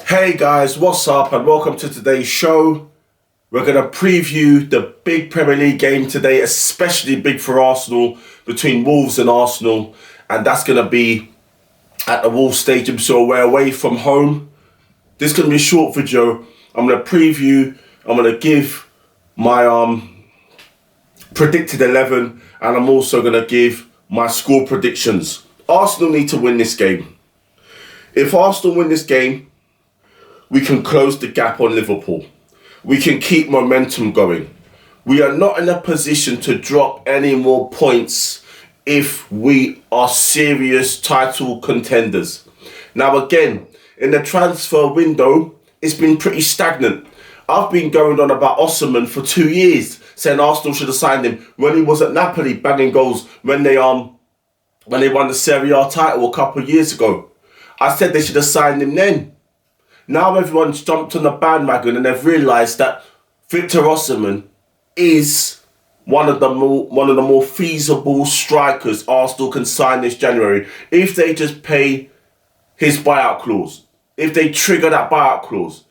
Hey guys, what's up and welcome to today's show. We're going to preview the big Premier League game today, especially big for Arsenal, between Wolves and Arsenal. And that's going to be at the Wolves Stadium, so we're away from home. This is going to be a short video. I'm going to preview, I'm going to give my predicted 11, and I'm also going to give my score predictions. Arsenal need to win this game. If Arsenal win this game, we can close the gap on Liverpool. We can keep momentum going. We are not in a position to drop any more points if we are serious title contenders. Now again, in the transfer window, it's been pretty stagnant. I've been going on about Osimhen for 2 years, saying Arsenal should have signed him when he was at Napoli, banging goals when they won the Serie A title a couple of years ago. I said they should have signed him then. Now everyone's jumped on the bandwagon and they've realised that Victor Osimhen is one of the more feasible strikers Arsenal can sign this January if they just pay his buyout clause, if they trigger that buyout clause.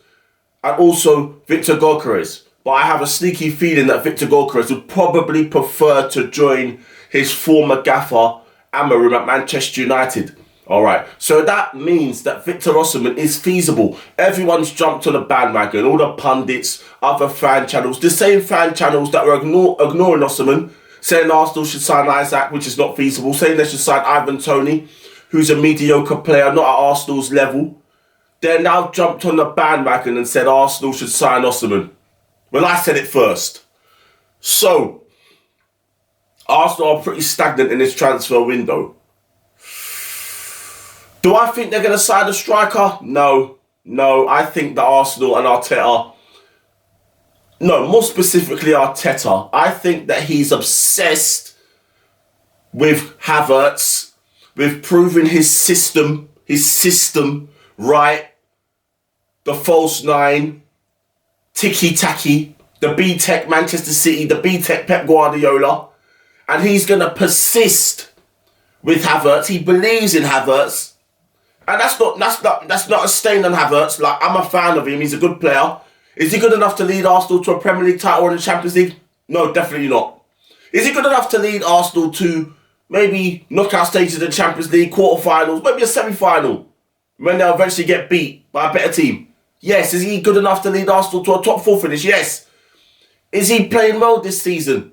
And also Victor Gyökeres. But I have a sneaky feeling that Victor Gyökeres would probably prefer to join his former gaffer Amorim at Manchester United. Alright, so that means that Victor Osimhen is feasible. Everyone's jumped on the bandwagon, all the pundits, other fan channels, the same fan channels that were ignoring Osimhen, saying Arsenal should sign Isaac, which is not feasible, saying they should sign Ivan Toney, who's a mediocre player, not at Arsenal's level. They're now jumped on the bandwagon and said Arsenal should sign Osimhen. Well, I said it first. So, Arsenal are pretty stagnant in this transfer window. Do I think they're going to sign a striker? No. I think that Arsenal and Arteta, more specifically Arteta, I think that he's obsessed with Havertz, with proving his system right, the false nine, ticky-tacky, the B-Tech Manchester City, the B-Tech Pep Guardiola, and he's going to persist with Havertz. He believes in Havertz. And that's not a stain on Havertz. Like, I'm a fan of him. He's a good player. Is he good enough to lead Arsenal to a Premier League title in the Champions League? No, definitely not. Is he good enough to lead Arsenal to maybe knockout stages of the Champions League, quarterfinals, maybe a semi-final, when they'll eventually get beat by a better team? Yes. Is he good enough to lead Arsenal to a top 4 finish? Yes. Is he playing well this season?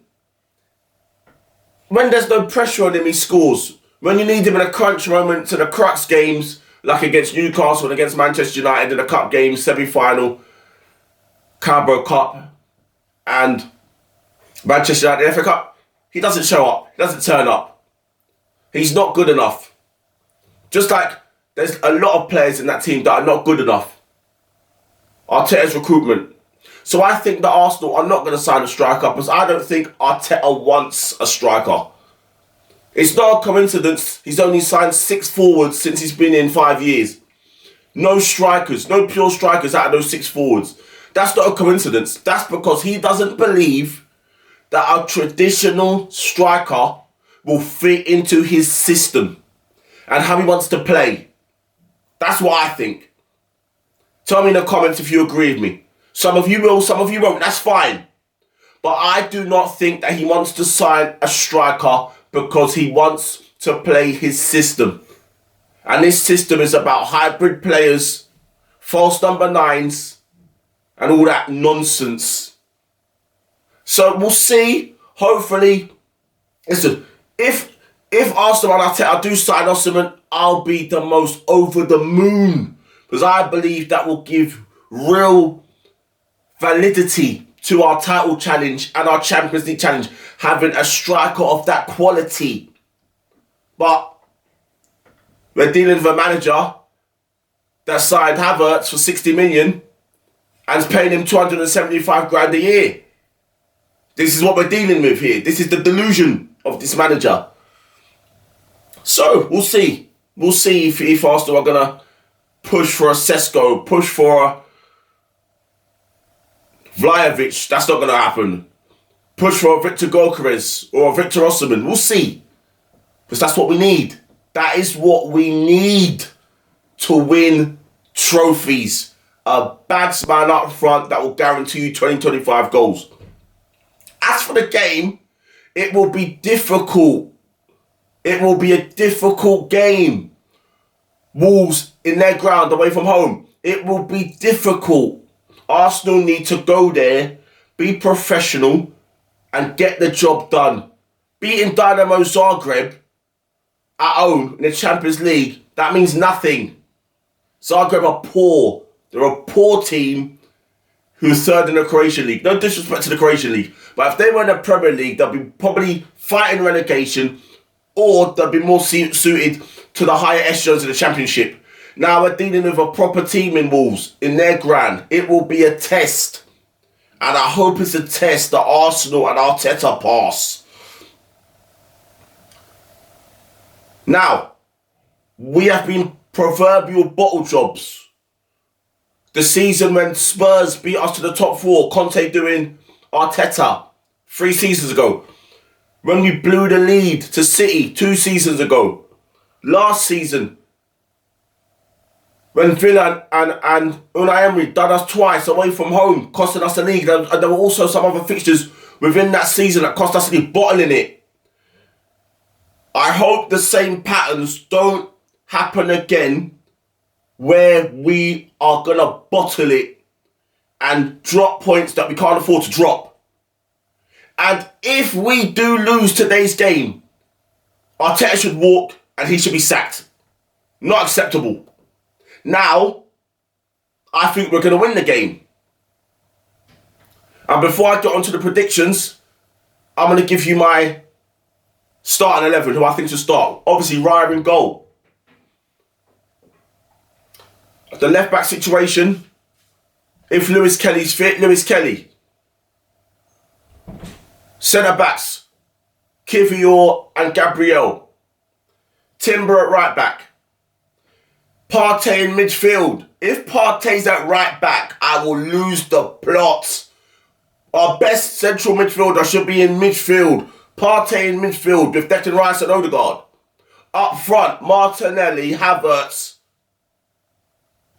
When there's no pressure on him, he scores. When you need him in a crunch moment to the crux games, like against Newcastle and against Manchester United in the cup games, semi-final, Carabao Cup, and Manchester United FA Cup, he doesn't show up. He doesn't turn up. He's not good enough. Just like there's a lot of players in that team that are not good enough. Arteta's recruitment. So I think that Arsenal are not going to sign a striker because I don't think Arteta wants a striker. It's not a coincidence he's only signed 6 forwards since he's been in 5 years. No strikers, no pure strikers out of those 6 forwards. That's not a coincidence. That's because he doesn't believe that a traditional striker will fit into his system and how he wants to play. That's what I think. Tell me in the comments if you agree with me. Some of you will, some of you won't. That's fine. But I do not think that he wants to sign a striker because he wants to play his system. And this system is about hybrid players, false number 9s, and all that nonsense. So we'll see. Hopefully, listen, if Arsenal and Arteta do sign Osimhen, I'll be the most over the moon. Because I believe that will give real validity to our title challenge and our Champions League challenge, having a striker of that quality. But we're dealing with a manager that signed Havertz for 60 million and is paying him 275 grand a year. This is what we're dealing with here. This is the delusion of this manager. So we'll see. We'll see if Arsenal are going to push for a Sesko, push for a Vlahovic. That's not going to happen. Push for a Victor Gyökeres or a Victor Osimhen. We'll see. Because that's what we need. That is what we need to win trophies, a batsman up front that will guarantee you 20-25 goals. As for the game, it will be difficult. It will be a difficult game. Wolves in their ground away from home. It will be difficult. Arsenal need to go there, be professional, and get the job done. Beating Dynamo Zagreb at home in the Champions League, that means nothing. Zagreb are poor. They're a poor team who are third in the Croatian League. No disrespect to the Croatian League, but if they were in the Premier League, they'll be probably fighting relegation, or they'll be more suited to the higher echelons of the Championship. Now we're dealing with a proper team in Wolves, in their ground. It will be a test. And I hope it's a test that Arsenal and Arteta pass. Now, we have been proverbial bottle jobs. The season when Spurs beat us to the top four, Conte doing Arteta 3 seasons ago. When we blew the lead to City 2 seasons ago. Last season, when Villa and Unai Emery done us twice away from home, costing us the league. And there were also some other fixtures within that season that cost us the league, bottling it. I hope the same patterns don't happen again, where we are going to bottle it and drop points that we can't afford to drop. And if we do lose today's game, Arteta should walk and he should be sacked. Not acceptable. Now, I think we're going to win the game. And before I get onto the predictions, I'm going to give you my starting 11, who I think should start. Obviously, Raya in goal. The left-back situation, if Lewis Kelly's fit, Lewis Kelly. Centre-backs, Kivior and Gabriel. Timber at right-back. Partey in midfield. If Partey's at right back, I will lose the plot. Our best central midfielder should be in midfield. Partey in midfield with Declan Rice and Odegaard. Up front, Martinelli, Havertz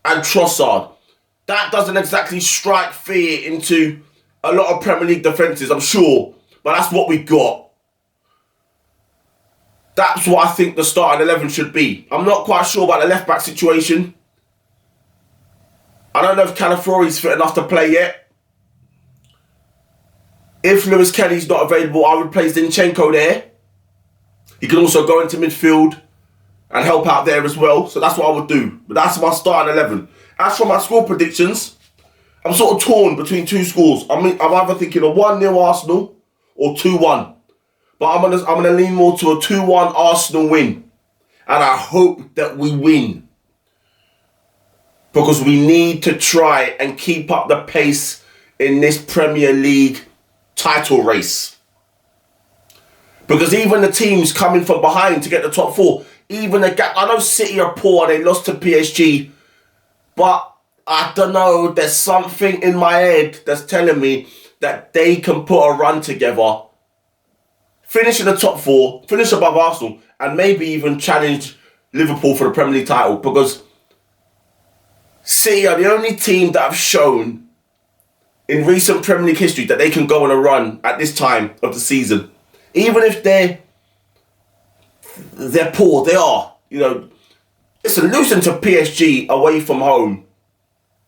and Trossard. That doesn't exactly strike fear into a lot of Premier League defences, I'm sure. But that's what we got. That's what I think the starting 11 should be. I'm not quite sure about the left-back situation. I don't know if Calafiori's fit enough to play yet. If Lewis Kelly's not available, I would place Zinchenko there. He can also go into midfield and help out there as well. So that's what I would do. But that's my starting 11. As for my score predictions, I'm sort of torn between two scores. I'm either thinking a 1-0 Arsenal or 2-1. But I'm gonna lean more to a 2-1 Arsenal win. And I hope that we win. Because we need to try and keep up the pace in this Premier League title race. Because even the teams coming from behind to get the top four, even the gap, I know City are poor, they lost to PSG. But I don't know, there's something in my head that's telling me that they can put a run together, finish in the top four, finish above Arsenal, and maybe even challenge Liverpool for the Premier League title. Because City are the only team that have shown in recent Premier League history that they can go on a run at this time of the season. Even if they're poor, they are. You know, listen, losing to PSG away from home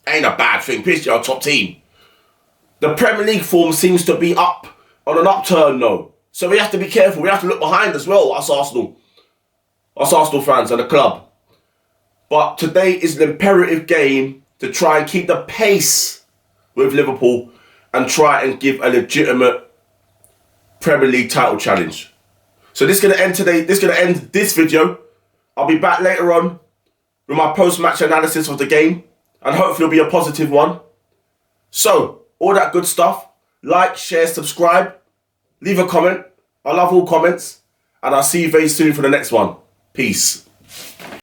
ain't a bad thing. PSG are a top team. The Premier League form seems to be up on an upturn though. So we have to be careful. We have to look behind as well, us Arsenal fans and the club. But today is an imperative game to try and keep the pace with Liverpool and try and give a legitimate Premier League title challenge. So this is going to end today. This is going to end this video. I'll be back later on with my post-match analysis of the game, and hopefully it'll be a positive one. So, all that good stuff. Like, share, subscribe. Leave a comment. I love all comments. And I'll see you very soon for the next one. Peace.